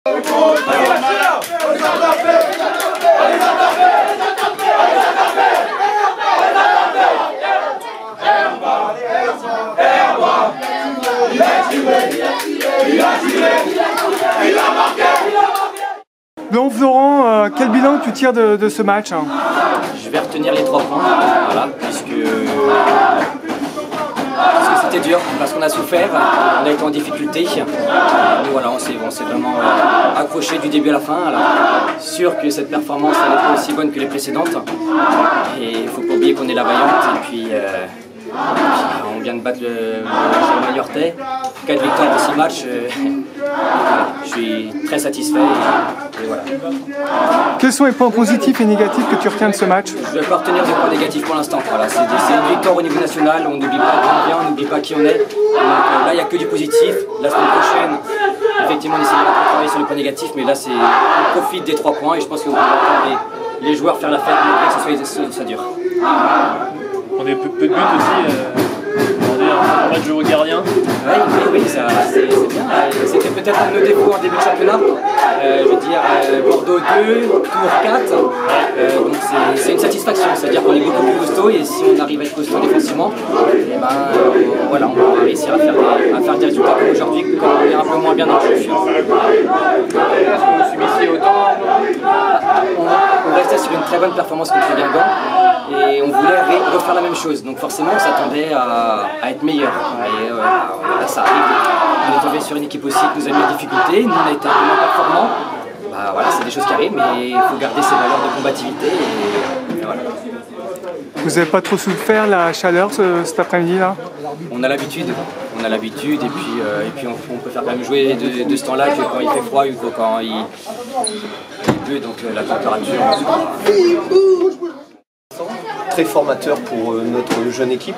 Donc Florent, quel bilan tu tires de ce match? Je vais retenir les 3 points, voilà, puisque c'était dur, parce qu'on a souffert, on a été en difficulté. Nous, voilà, on s'est vraiment accroché du début à la fin. Alors, sûr que cette performance n'est pas aussi bonne que les précédentes. Et il ne faut pas oublier qu'on est la Vaillante. Et puis, on vient de battre le Maillortais. 4 victoires en 6 matchs. Je suis très satisfait. Et voilà. Quels sont les points positifs et négatifs que tu retiens de ce match? Je ne vais pas retenir de points négatifs pour l'instant. Voilà, c'est une victoire au niveau national, on n'oublie pas d'où on vient, on n'oublie pas qui on est. Donc, là, il n'y a que du positif. La semaine prochaine, effectivement, on essaiera de travailler sur les points négatifs, mais là, on profite des 3 points et je pense qu'on va entendre les joueurs faire la fête, malgré que ça dure. On a peu de buts aussi. Un match de haut gardien. Oui, c'est bien. C'était peut-être un de nos défauts en début de championnat. Je veux dire, Bordeaux 2, Tours 4. Donc c'est une satisfaction, c'est-à-dire qu'on est beaucoup plus costaud et si on arrive à être costaud défensivement, voilà, on va réussir à faire des résultats comme aujourd'hui, quand on est un peu moins bien dans le championnat. Est-ce que vous subissiez autant? On restait sur une très bonne performance contre Guingamp et on voulait refaire la même chose. Donc forcément, on s'attendait à être meilleur. Et ça arrive. On est tombé sur une équipe aussi qui nous a mis en difficulté. Nous, on a été un peu moins performants. Voilà, c'est des choses qui arrivent, mais il faut garder ses valeurs de combativité. Et voilà. Vous n'avez pas trop souffert la chaleur cet après-midi-là? On a l'habitude. Et puis on peut faire quand même jouer de ce temps-là que quand il fait froid ou quand il pleut, donc la température. Très formateur pour notre jeune équipe.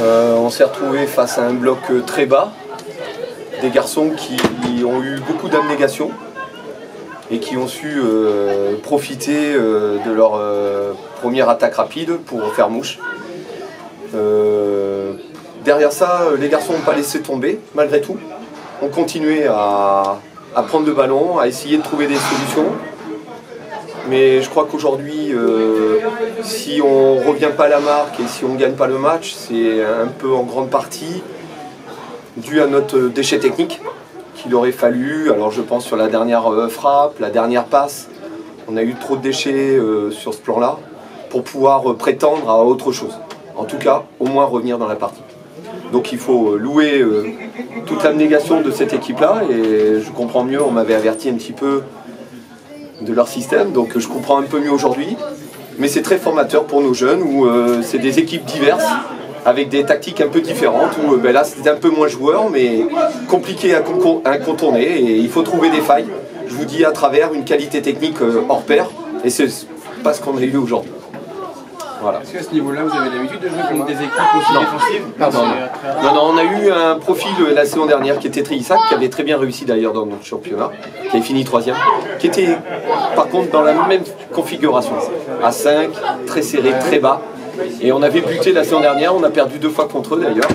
On s'est retrouvé face à un bloc très bas, des garçons qui ont eu beaucoup d'abnégation et qui ont su profiter de leur première attaque rapide pour faire mouche. Derrière ça, les garçons n'ont pas laissé tomber malgré tout, ont continué à prendre le ballon, à essayer de trouver des solutions. Mais je crois qu'aujourd'hui, si on ne revient pas à la marque et si on ne gagne pas le match, c'est un peu en grande partie dû à notre déchet technique qu'il aurait fallu. Alors je pense sur la dernière frappe, la dernière passe, on a eu trop de déchets sur ce plan-là pour pouvoir prétendre à autre chose. En tout cas, au moins revenir dans la partie. Donc il faut louer toute l'abnégation de cette équipe-là et je comprends mieux, on m'avait averti un petit peu de leur système, donc je comprends un peu mieux aujourd'hui, mais c'est très formateur pour nos jeunes où c'est des équipes diverses avec des tactiques un peu différentes où là c'est un peu moins joueur mais compliqué à contourner et il faut trouver des failles, je vous dis à travers une qualité technique hors pair et c'est pas ce qu'on a eu aujourd'hui. Voilà. Est-ce qu'à ce niveau-là, vous avez l'habitude de jouer contre des équipes aussi défensives? Pardon. Non, on a eu un profil la saison dernière qui était Tréissac, qui avait très bien réussi d'ailleurs dans notre championnat, qui avait fini 3e, qui était par contre dans la même configuration, à 5, très serré, très bas. Et on avait buté la saison dernière, on a perdu 2 fois contre eux d'ailleurs,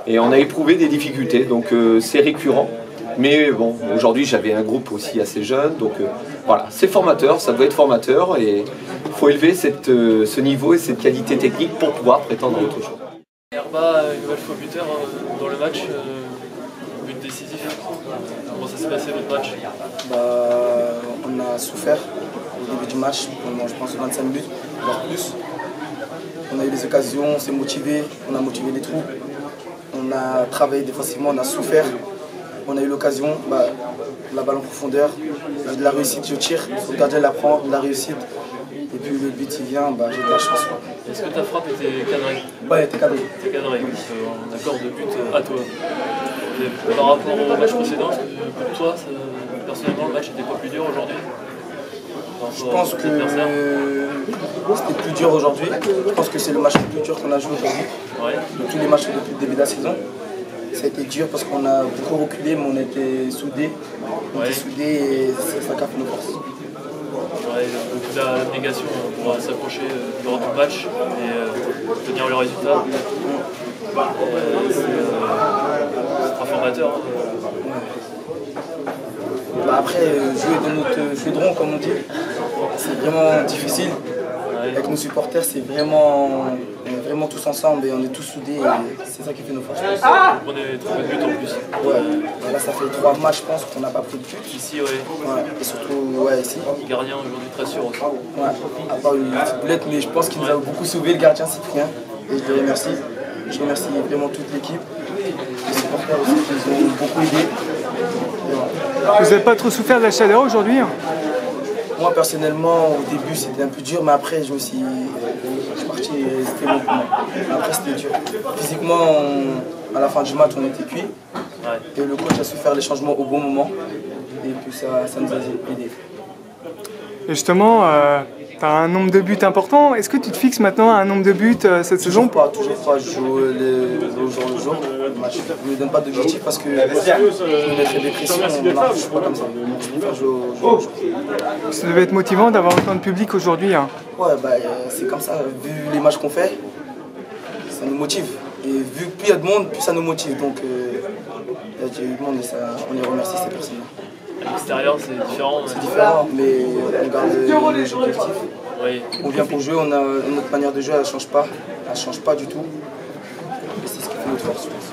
et on a éprouvé des difficultés, donc c'est récurrent. Mais bon, aujourd'hui j'avais un groupe aussi assez jeune, donc voilà, c'est formateur, ça doit être formateur et il faut élever ce niveau et cette qualité technique pour pouvoir prétendre à autre chose. Herba, une nouvelle fois buteur dans le match, but décisif. Comment ça s'est passé votre match? On a souffert au début du match, pendant je pense 25 minutes, voire plus. On a eu des occasions, on s'est motivé, on a motivé les troupes, on a travaillé défensivement, on a souffert. On a eu l'occasion, la balle en profondeur, de la réussite, je tire, le gardien la prend, de la réussite, et puis le but il vient, j'ai de la chance. Est-ce que ta frappe était cadrée? Ouais, elle était cadrée. C'était cadré, en accord de but à toi. Et par rapport au match précédent, pour toi, personnellement, le match n'était pas plus dur aujourd'hui? Je pense que c'était plus dur aujourd'hui. Je pense que c'est le match le plus dur qu'on a joué aujourd'hui. Ouais. De tous les matchs depuis le début de la saison. Ça a été dur parce qu'on a beaucoup reculé, mais on était soudés. On était soudés et ça a fait nos forces. Ouais, beaucoup d'abnégation pour s'approcher lors du match et tenir le résultat. C'est très formateur. Après, jouer dans notre jeu de rond, comme on dit, c'est vraiment difficile. Avec nos supporters, c'est vraiment, on est vraiment tous ensemble et on est tous soudés. C'est ça qui fait nos forces. Vous prenez très peu de buts en plus. Ouais, là ça fait 3 matchs, je pense, qu'on n'a pas pris de but. Ici, ouais. Et surtout, ouais, ici. Gardien aujourd'hui très sûr aussi. Ouais, à part une petite boulette, mais je pense qu'il nous a beaucoup sauvé, le gardien Cyprien. Et je le remercie. Je remercie vraiment toute l'équipe, les supporters aussi qui nous ont beaucoup aidés. Vous n'avez pas trop souffert de la chaleur aujourd'hui? Moi personnellement, au début c'était un peu dur, mais après je suis parti, c'était bon pour moi. Après c'était dur. Physiquement, à la fin du match on était cuits. Et le coach a su faire les changements au bon moment. Et puis ça nous a aidés. Et justement, tu as un nombre de buts important. Est-ce que tu te fixes maintenant à un nombre de buts cette saison? Toujours pas. Je joue au jour le jour. Je ne me donne pas d'objectif parce que je me mettrais des pressions. Non, je ne suis pas comme ça. Je préfère jouer au jour le jour. Ça devait être motivant d'avoir autant de public aujourd'hui. Hein. Ouais, c'est comme ça. Vu les matchs qu'on fait, ça nous motive. Et vu que plus il y a de monde, plus ça nous motive. Donc il y a du monde et ça, on les remercie ces personnes-là. À l'extérieur, c'est différent. C'est différent, mais on garde le jeu collectif. Oui. On vient pour jouer, notre manière de jouer, elle ne change pas. Elle ne change pas du tout. Et c'est ce qui fait notre force, je pense.